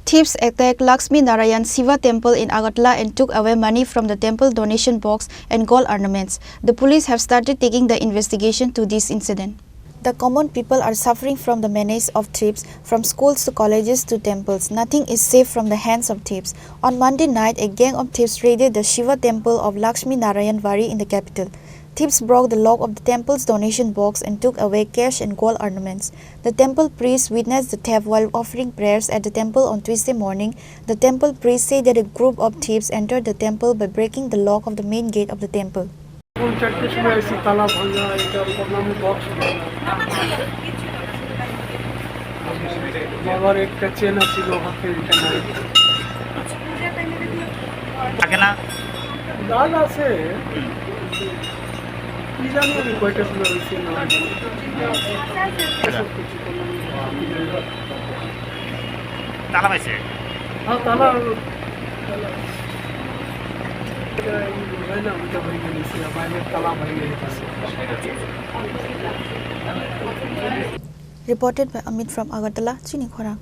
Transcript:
Thieves attacked Laxminarayan Shiva Temple in Agartala and took away money from the temple donation box and gold ornaments. The police have started taking the investigation to this incident. The common people are suffering from the menace of thieves, from schools to colleges to temples. Nothing is safe from the hands of thieves. On Monday night, a gang of thieves raided the Shiva Temple of Laxminarayan in the capital. Thieves broke the lock of the temple's donation box and took away cash and gold ornaments. The temple priest witnessed the theft while offering prayers at the temple on Tuesday morning. The temple priest said that a group of thieves entered the temple by breaking the lock of the main gate of the temple. তালা পাইছে হ্যাঁ তালা Reported by Amit from Agartala, Chini, Khorang.